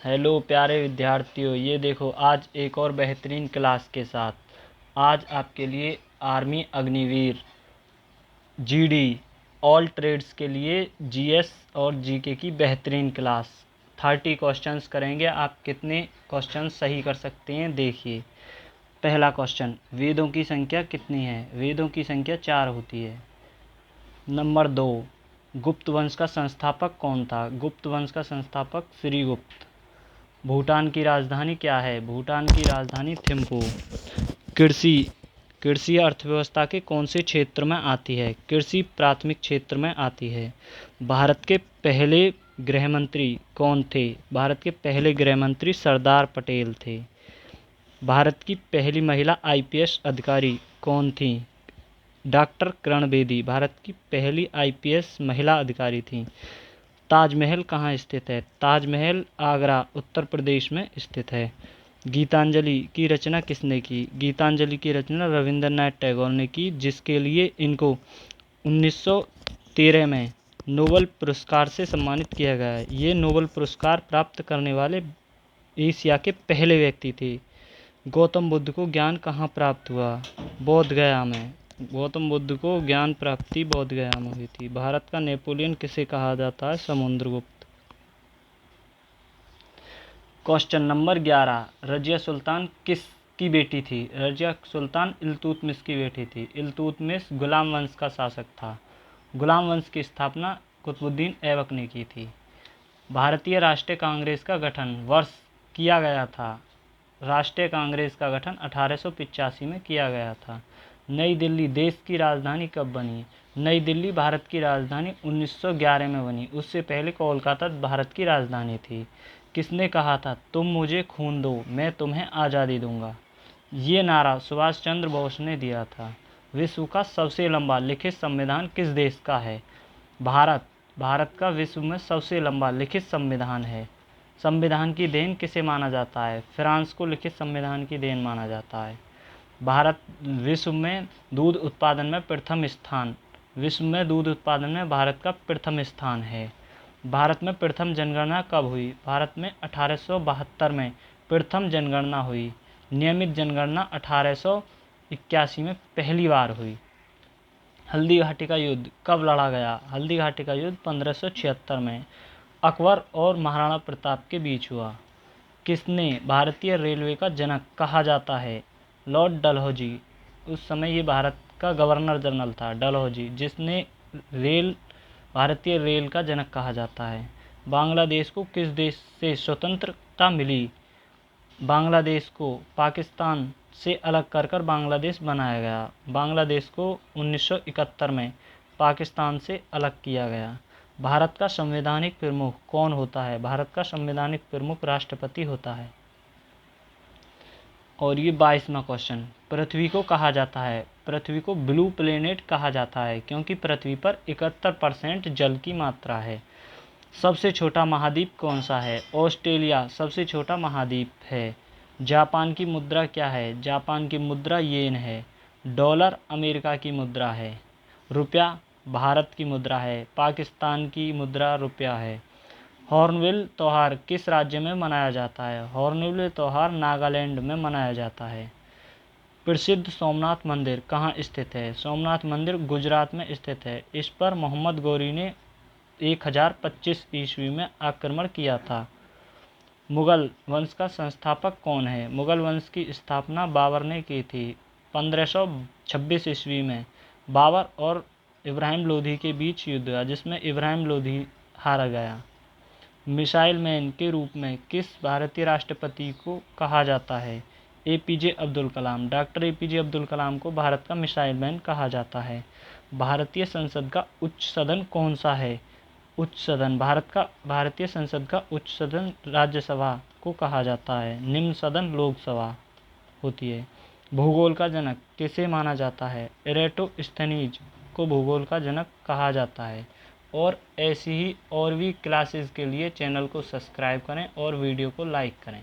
Hello प्यारे विद्यार्थियों, ये देखो आज एक और बेहतरीन क्लास के साथ आज आपके लिए army Agniveer GD all trades के लिए जीएस और जीके की बेहतरीन क्लास 30 क्वेश्चंस करेंगे। आप कितने क्वेश्चंस सही कर सकते हैं देखिए। पहला क्वेश्चन, वेदों की संख्या कितनी है? वेदों की संख्या 4 होती है। नंबर 2, गुप्त वंश का संस्थापक कौन था? गुप्त वंश का संस्थापक श्रीगुप्त। भूटान की राजधानी क्या है? भूटान की राजधानी थिम्पू। कृषि कृषि अर्थव्यवस्था के कौन से क्षेत्र में आती है? कृषि प्राथमिक क्षेत्र में आती है। भारत के पहले गृहमंत्री कौन थे? भारत के पहले गृहमंत्री सरदार पटेल थे। भारत की पहली महिला आईपीएस अधिकारी कौन थी? डॉक्टर किरण बेदी भारत की पहली आईपीएस महिला अधिकारी थी। ताजमहल कहाँ स्थित है? ताजमहल आगरा उत्तर प्रदेश में स्थित है। गीतांजलि की रचना किसने की? गीतांजलि की रचना रविंद्रनाथ टैगोर ने की, जिसके लिए इनको 1913 में नोबेल पुरस्कार से सम्मानित किया गया है। ये नोबेल पुरस्कार प्राप्त करने वाले एशिया के पहले व्यक्ति थे। गौतम बुद्ध को ज्ञान कहाँ प्राप्त हुआ? बोध गया में। गौतम बुद्ध को ज्ञान प्राप्ति बोध गया में हुई थी। भारत का नेपोलियन किसे कहा जाता है? समुद्रगुप्त। क्वेश्चन नंबर 11, रजिया सुल्तान किसकी बेटी थी? रजिया सुल्तान इल्तुतमिश की बेटी थी। इल्तुतमिश गुलाम वंश का शासक था। गुलाम वंश की स्थापना कुतुबुद्दीन ऐबक ने की थी। भारतीय राष्ट्रीय कांग्रेस का गठन वर्ष किया गया था? राष्ट्रीय कांग्रेस का गठन 1885 में किया गया था। नई दिल्ली देश की राजधानी कब बनी? नई दिल्ली भारत की राजधानी 1911 में बनी। उससे पहले कोलकाता भारत की राजधानी थी। किसने कहा था, तुम मुझे खून दो मैं तुम्हें आज़ादी दूंगा? ये नारा सुभाष चंद्र बोस ने दिया था। विश्व का सबसे लंबा लिखित संविधान किस देश का है? भारत। भारत का विश्व में सबसे लंबा लिखित संविधान है। संविधान की देन किसे माना जाता है? फ्रांस को लिखित संविधान की देन माना जाता है। भारत विश्व में दूध उत्पादन में प्रथम स्थान। विश्व में दूध उत्पादन में भारत का प्रथम स्थान है। भारत में प्रथम जनगणना कब हुई? भारत में 1872 में प्रथम जनगणना हुई। नियमित जनगणना 1881 में पहली बार हुई। हल्दी घाटी का युद्ध कब लड़ा गया? हल्दी घाटी का युद्ध 1576 में अकबर और महाराणा प्रताप के बीच हुआ। किसने भारतीय रेलवे का जनक कहा जाता है? लॉर्ड डलहौजी। उस समय ये भारत का गवर्नर जनरल था डलहौजी, जिसने भारतीय रेल का जनक कहा जाता है। बांग्लादेश को किस देश से स्वतंत्रता मिली? बांग्लादेश को पाकिस्तान से अलग कर बांग्लादेश बनाया गया। बांग्लादेश को 1971 में पाकिस्तान से अलग किया गया। भारत का संवैधानिक प्रमुख कौन होता है? भारत का संवैधानिक प्रमुख राष्ट्रपति होता है। और ये 22वां क्वेश्चन, पृथ्वी को कहा जाता है? पृथ्वी को ब्लू प्लेनेट कहा जाता है क्योंकि पृथ्वी पर 71% जल की मात्रा है। सबसे छोटा महाद्वीप कौन सा है? ऑस्ट्रेलिया सबसे छोटा महाद्वीप है। जापान की मुद्रा क्या है? जापान की मुद्रा येन है। डॉलर अमेरिका की मुद्रा है। रुपया भारत की मुद्रा है। पाकिस्तान की मुद्रा रुपया है। हॉर्नबिल त्यौहार किस राज्य में मनाया जाता है? हॉर्नबिल त्यौहार नागालैंड में मनाया जाता है। प्रसिद्ध सोमनाथ मंदिर कहाँ स्थित है? सोमनाथ मंदिर गुजरात में स्थित है। इस पर मोहम्मद गौरी ने 1025 ईस्वी में आक्रमण किया था। मुगल वंश का संस्थापक कौन है? मुगल वंश की स्थापना बाबर ने की थी 1526 ईस्वी में। बाबर और इब्राहिम लोधी के बीच युद्ध हुआ, जिसमें इब्राहिम लोधी हारा गया। मिसाइल मैन के रूप में किस भारतीय राष्ट्रपति को कहा जाता है? APJ Abdul Kalam. Doctor APJ Abdul Kalam को भारत का मिसाइल मैन कहा जाता है। भारतीय संसद का उच्च सदन कौन सा है? उच्च सदन भारतीय संसद का उच्च सदन राज्यसभा को कहा जाता है। निम्न सदन लोकसभा होती है। भूगोल का जनक किसे माना जाता है? एरेटोस्थेनीज को भूगोल का जनक कहा जाता है। और ऐसी ही और भी क्लासेस के लिए चैनल को सब्सक्राइब करें और वीडियो को लाइक करें।